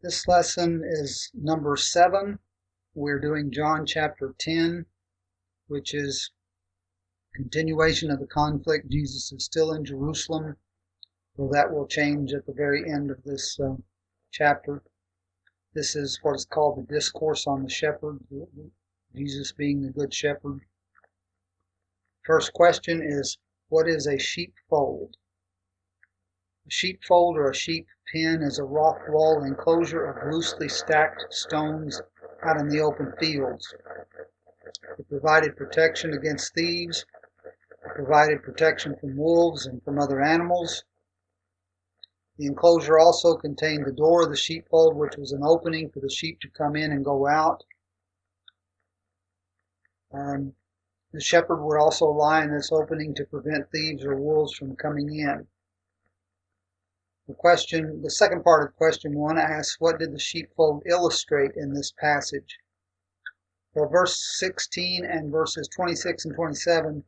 This lesson is number 7. We're doing John chapter 10, which is continuation of the conflict. Jesus is still in Jerusalem, so that will change at the very end of this chapter. This is what is called the Discourse on the Shepherd, Jesus being the Good Shepherd. First question is, what is a sheepfold? A sheepfold or a sheep pen is a rock wall enclosure of loosely stacked stones out in the open fields. It provided protection against thieves. It provided protection from wolves and from other animals. The enclosure also contained the door of the sheepfold, which was an opening for the sheep to come in and go out. The shepherd would also lie in this opening to prevent thieves or wolves from coming in. The second part of question 1 asks, what did the sheepfold illustrate in this passage? Well, verse 16 and verses 26 and 27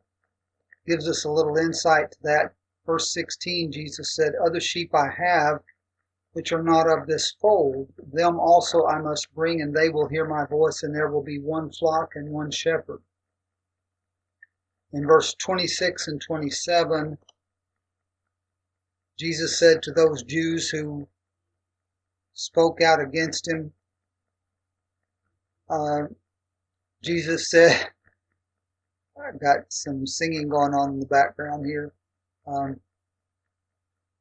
gives us a little insight to that. Verse 16, Jesus said, "Other sheep I have, which are not of this fold, them also I must bring, and they will hear my voice, and there will be one flock and one shepherd." In verse 26 and 27, Jesus said to those Jews who spoke out against him, Jesus said, I've got some singing going on in the background here.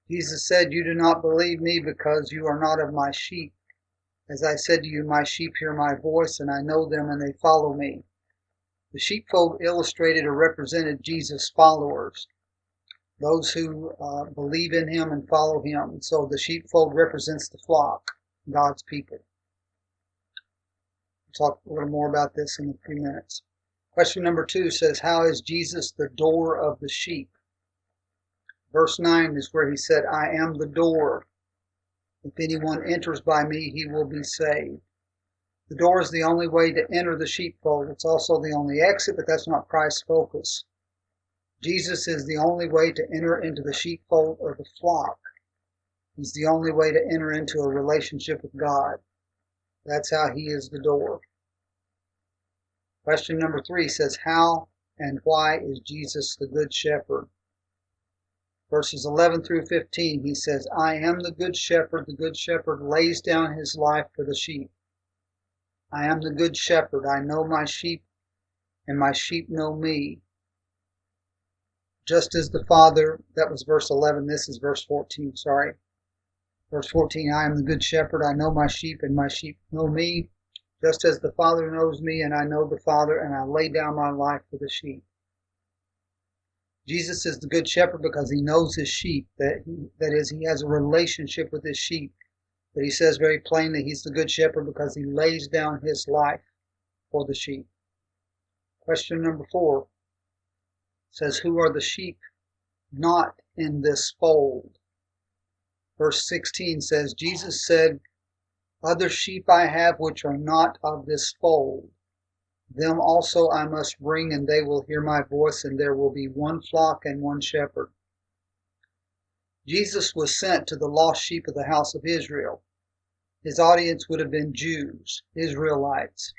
Jesus said, "You do not believe me because you are not of my sheep. As I said to you, my sheep hear my voice, and I know them, and they follow me." The sheepfold illustrated or represented Jesus' followers, those who believe in him and follow him. So the sheepfold represents the flock, God's people. We'll talk a little more about this in a few minutes. Question number 2 says, how is Jesus the door of the sheep? Verse 9 is where he said, "I am the door. If anyone enters by me, he will be saved." The door is the only way to enter the sheepfold. It's also the only exit, but that's not Christ's focus. Jesus is the only way to enter into the sheepfold or the flock. He's the only way to enter into a relationship with God. That's how he is the door. Question number 3 says, how and why is Jesus the Good Shepherd? Verses 11 through 15, he says, "I am the Good Shepherd. The Good Shepherd lays down his life for the sheep. I am the Good Shepherd. I know my sheep, and my sheep know me. Just as the Father," that was verse 11, this is verse 14, sorry. Verse 14, "I am the Good Shepherd. I know my sheep, and my sheep know me. Just as the Father knows me, and I know the Father, and I lay down my life for the sheep." Jesus is the Good Shepherd because he knows his sheep. That is, he has a relationship with his sheep. But he says very plainly he's the Good Shepherd because he lays down his life for the sheep. Question number 4 says, who are the sheep not in this fold? Verse 16 says, Jesus said, "Other sheep I have which are not of this fold. Them also I must bring, and they will hear my voice, and there will be one flock and one shepherd." Jesus was sent to the lost sheep of the house of Israel. His audience would have been Jews, Israelites.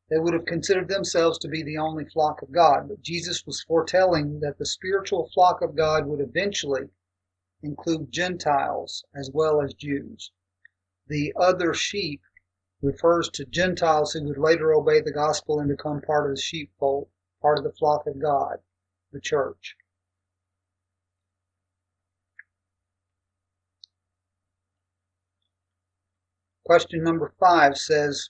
They would have considered themselves to be the only flock of God, but Jesus was foretelling that the spiritual flock of God would eventually include Gentiles as well as Jews. The other sheep refers to Gentiles who would later obey the gospel and become part of the sheepfold, part of the flock of God, the church. Question number 5 says,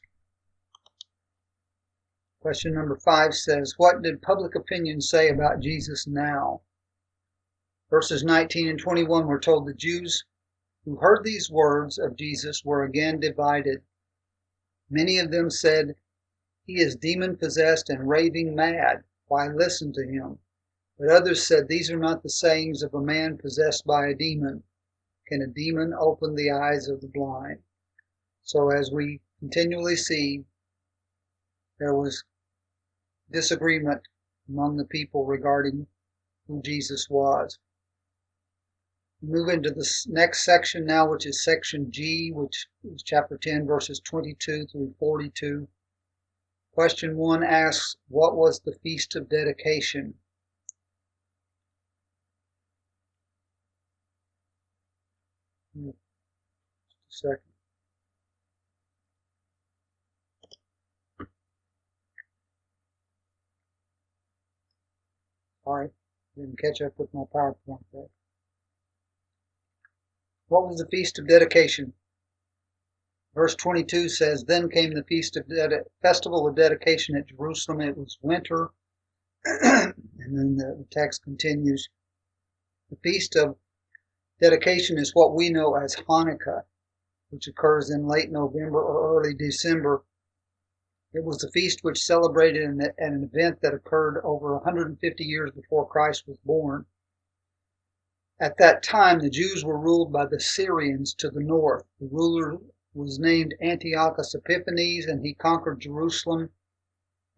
what did public opinion say about Jesus now? Verses 19 and 21 were told the Jews who heard these words of Jesus were again divided. Many of them said, "He is demon-possessed and raving mad. Why listen to him?" But others said, "These are not the sayings of a man possessed by a demon. Can a demon open the eyes of the blind?" So as we continually see, there was disagreement among the people regarding who Jesus was. Move into the next section now, which is section G, which is chapter 10, verses 22 through 42. Question 1 asks, what was the Feast of Dedication? Just a second. Sorry, didn't catch up with my PowerPoint there. What was the Feast of Dedication? Verse 22 says, then came the festival of dedication at Jerusalem. It was winter. And then the text continues. The Feast of Dedication is what we know as Hanukkah, which occurs in late November or early December. It was the feast which celebrated an event that occurred over 150 years before Christ was born. At that time, the Jews were ruled by the Syrians to the north. The ruler was named Antiochus Epiphanes, and he conquered Jerusalem,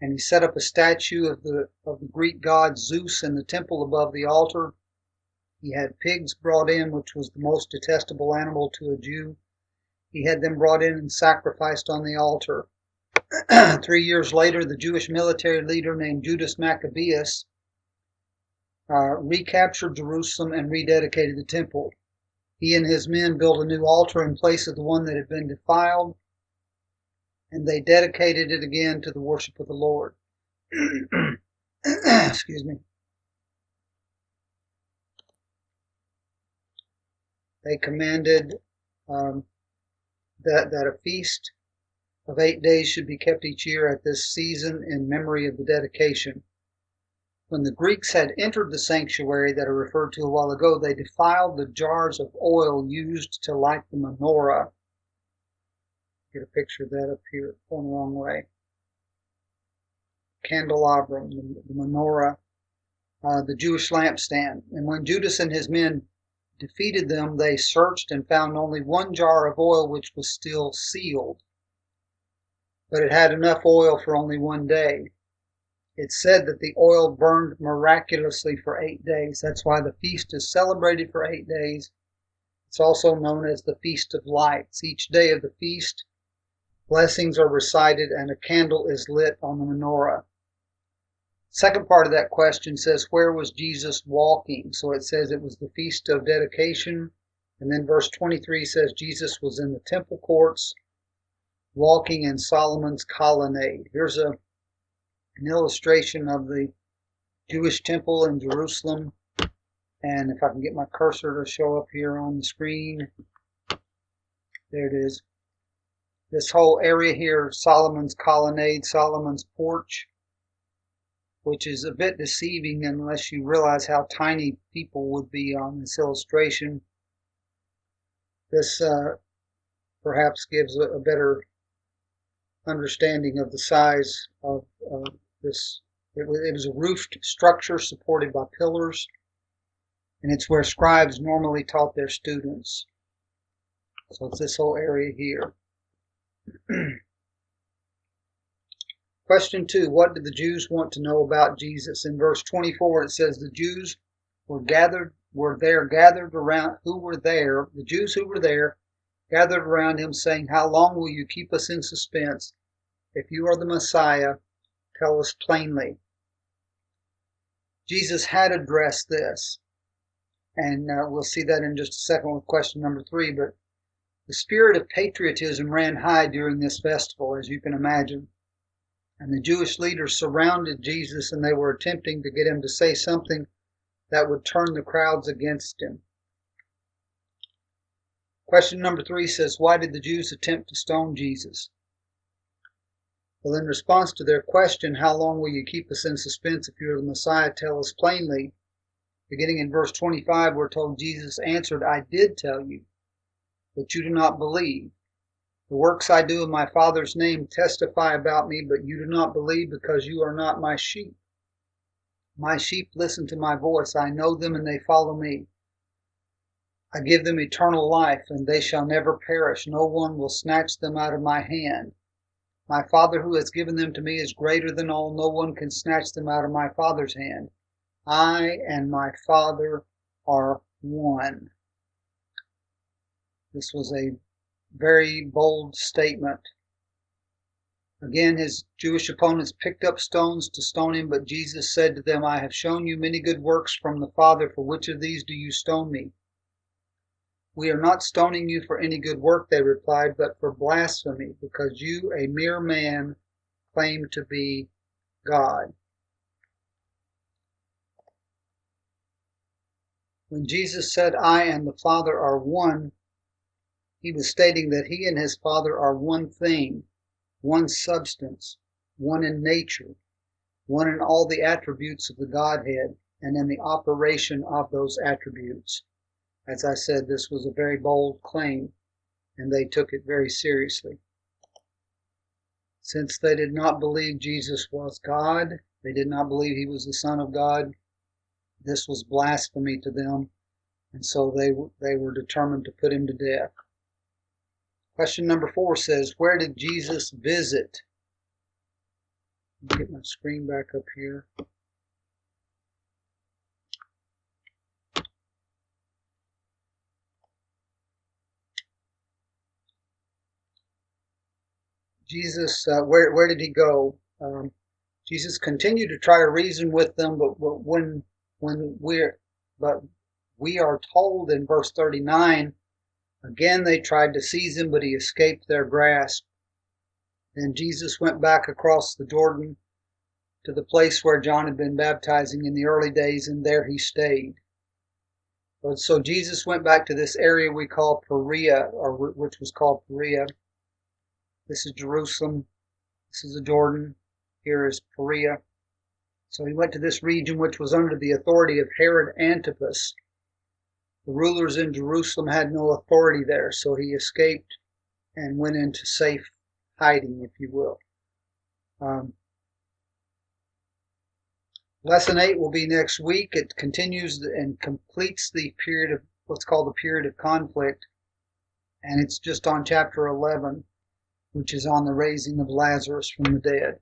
and he set up a statue of the Greek god Zeus in the temple above the altar. He had pigs brought in, which was the most detestable animal to a Jew. He had them brought in and sacrificed on the altar. 3 years later, the Jewish military leader named Judas Maccabeus recaptured Jerusalem and rededicated the temple. He and his men built a new altar in place of the one that had been defiled, and they dedicated it again to the worship of the Lord. Excuse me. They commanded that a feast of 8 days should be kept each year at this season in memory of the dedication. When the Greeks had entered the sanctuary that I referred to a while ago, they defiled the jars of oil used to light the menorah. Get a picture of that up here, going the wrong way. Candelabrum, the menorah, the Jewish lampstand. And when Judas and his men defeated them, they searched and found only one jar of oil which was still sealed. But it had enough oil for only 1 day. It's said that the oil burned miraculously for 8 days. That's why the feast is celebrated for 8 days. It's also known as the Feast of Lights. Each day of the feast, blessings are recited and a candle is lit on the menorah. Second part of that question says, where was Jesus walking? So it says it was the Feast of Dedication. And then verse 23 says Jesus was in the temple courts, walking in Solomon's colonnade. Here's an illustration of the Jewish temple in Jerusalem. And if I can get my cursor to show up here on the screen. There it is. This whole area here, Solomon's colonnade, Solomon's porch, which is a bit deceiving unless you realize how tiny people would be on this illustration. This perhaps gives a better understanding of the size of this. It was a roofed structure supported by pillars, and it's where scribes normally taught their students. So it's this whole area here. Question 2, what did the Jews want to know about Jesus? In verse 24 it says the Jews the Jews who were there gathered around him, saying, how long will you keep us in suspense? If you are the Messiah, tell us plainly. Jesus had addressed this, and we'll see that in just a second with question number 3, but the spirit of patriotism ran high during this festival, as you can imagine. And the Jewish leaders surrounded Jesus, and they were attempting to get him to say something that would turn the crowds against him. Question number 3 says, why did the Jews attempt to stone Jesus? Well, in response to their question, how long will you keep us in suspense? If you're the Messiah, tell us plainly. Beginning in verse 25, we're told Jesus answered, I did tell you, but you do not believe. The works I do in my Father's name testify about me, but you do not believe because you are not my sheep. My sheep listen to my voice. I know them and they follow me. I give them eternal life, and they shall never perish. No one will snatch them out of my hand. My Father who has given them to me is greater than all. No one can snatch them out of my Father's hand. I and my Father are one. This was a very bold statement. Again, his Jewish opponents picked up stones to stone him, but Jesus said to them, I have shown you many good works from the Father. For which of these do you stone me? We are not stoning you for any good work, they replied, but for blasphemy, because you, a mere man, claim to be God. When Jesus said, I and the Father are one, he was stating that he and his Father are one thing, one substance, one in nature, one in all the attributes of the Godhead, and in the operation of those attributes. As I said, this was a very bold claim, and they took it very seriously. Since they did not believe Jesus was God, they did not believe he was the Son of God, this was blasphemy to them, and so they were determined to put him to death. Question number 4 says, where did Jesus visit? Let me get my screen back up here. Jesus, where did he go? Jesus continued to try to reason with them, but we are told in verse 39, again they tried to seize him, but he escaped their grasp. Then Jesus went back across the Jordan to the place where John had been baptizing in the early days, and there he stayed. So Jesus went back to this area we call Perea, or which was called Perea. This is Jerusalem. This is the Jordan. Here is Perea. So he went to this region which was under the authority of Herod Antipas. The rulers in Jerusalem had no authority there, so he escaped and went into safe hiding, if you will. Lesson 8 will be next week. It continues and completes the period of what's called the period of conflict, and it's just on chapter 11, which is on the raising of Lazarus from the dead.